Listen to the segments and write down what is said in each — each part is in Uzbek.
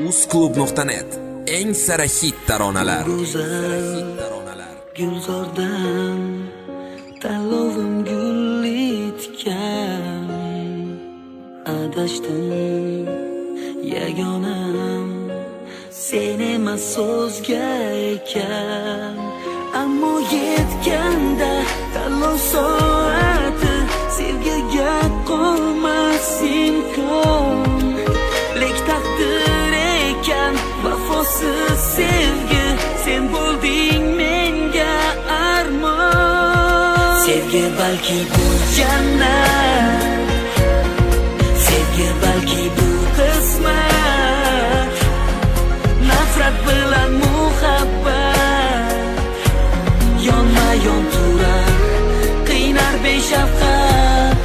Uzclub.net eng sara hit taronalar. Gulzordan tanlovim gulitgan, adashdim yagonam sen emas so'zga ekan. Ammo yetganda tanlov soati sevgiga qolmas imkon. Lek taqdir ekan vafosiz sevgi, sen bo'lding menga armon. Sevgi balki bu jannat, sevgi balki bu qismat, nafrat bilan muhabbat yonma-yon turar, qiynar beshafqat.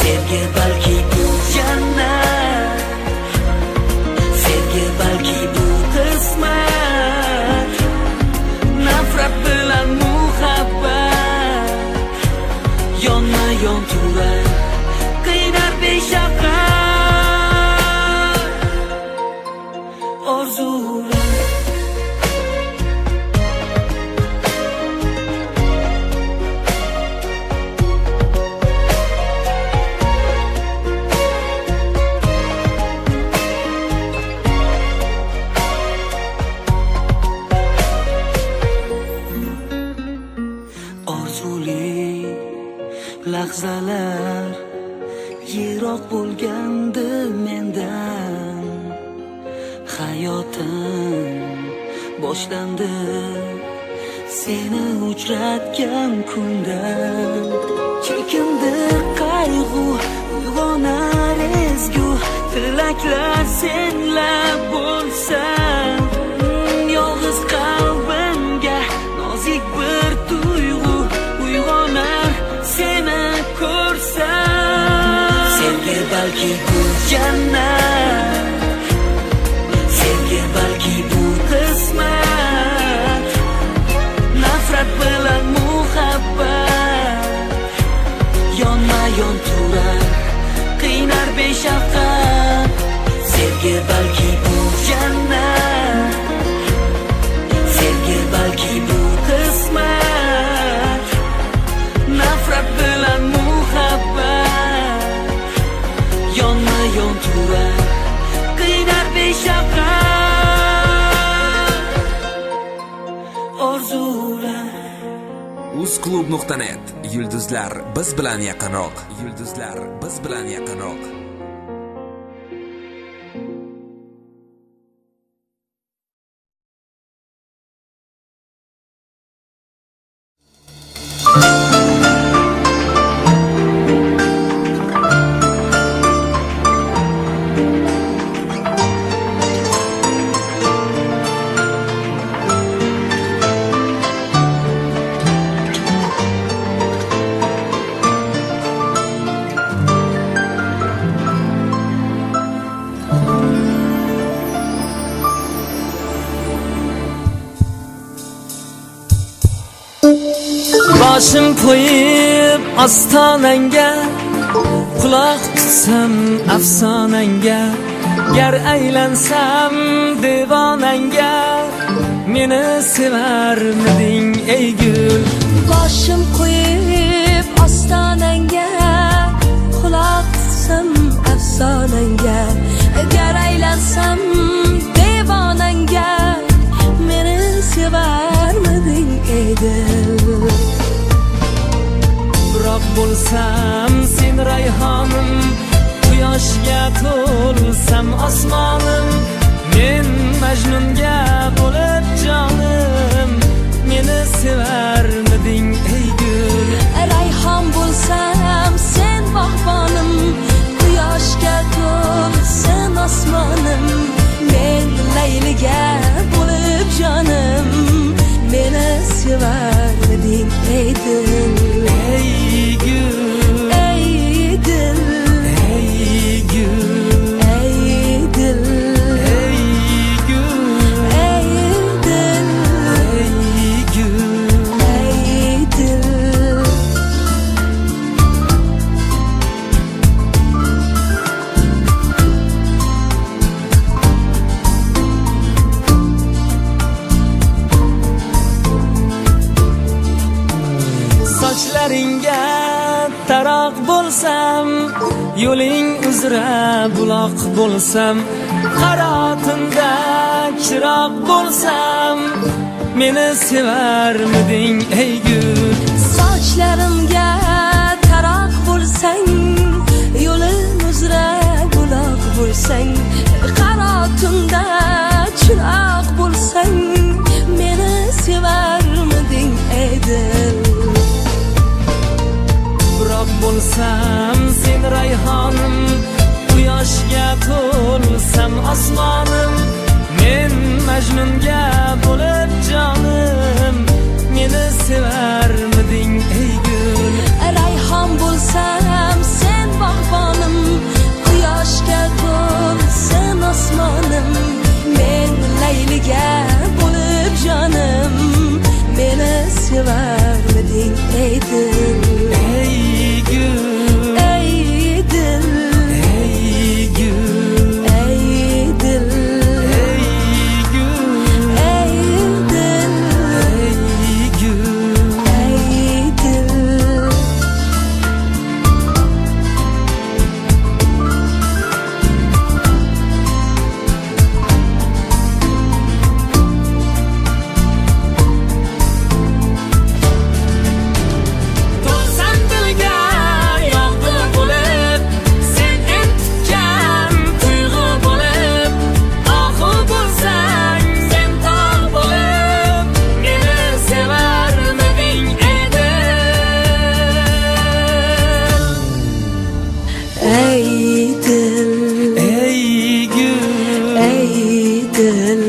Sevgi balki bu jannat, sevgi balki bu qismat, nafrat bilan muhabbat yonma-yon turar, qiynar beshafqat. Orzular lahzalar yiroq bo'lgandi mendan, hayotim boshlandi seni uchratgan kundan. Chekindi qayg'u, uyg'onar ezgu tilaklar senlar bo'lsan. Yolg'iz qalbimga nozik bir tuyg'u uyg'onar seni ko'rsam. Sevgi balki bu jannat, sevgi balki bu qismat, nafrat bilan muhabbat yonma-yon turar, qiynar beshafqat. Sevgi balki bu jannat, sevgi balki bu qismat, nafrat bilan muhabbat yonma-yon turar, qiynar beshafqat. Orzular Uzclub.net yulduzlar biz bilan yaqinroq, yulduzlar biz bilan yaqinroq. Boshim qo'yib ostonangga, quloq tutsam afsonangga, gar aylansam devonangga, meni sevarmiding ey gul? Boshim qo'yib ostonangga, quloq tutsam afsonangga, gar aylansam devonangga, meni sevarmiding ey dil? Biroq bo'lsam sen rayhonim, quyoshga to'lsam osmonim, men Majnunga bo'lib jonim, meni sevarmiding ey gul? Rayhon bo'lsam sen bog'bonim, quyoshga to'lsin osmonim, yo'ling uzra buloq bo'lsam, qanotimda chiroq bo'lsam, meni sevarmiding ey gul? Sochlarimga taroq bo'lsang, yo'lim uzra buloq bo'lsang, qanotimda chiroq bo'lsang, meni sevarmiding ey dil? Tuproq bo'lsam sen rayhonim, quyoshga to'lsam osmonim, men Majnunga bo'lib jonim, meni sevarmiding ey gul? Rayhon bo'lsam sen bog'bonim, quyoshga to'lsin osmonim, men Layliga bo'lib jonim, meni sevarmiding ey dil? Ey gul, ey dil, ey gul, ey dil, ey gul, ey dil, ey gul. ey dil. To'lsam dilga yog'du bo'lib, sen entikkan tuyg'u bo'lib, ohu bo'lsang sen tog' bo'lib, meni sevarmiding ey dil? Ey dil, Ey gul, ey dil,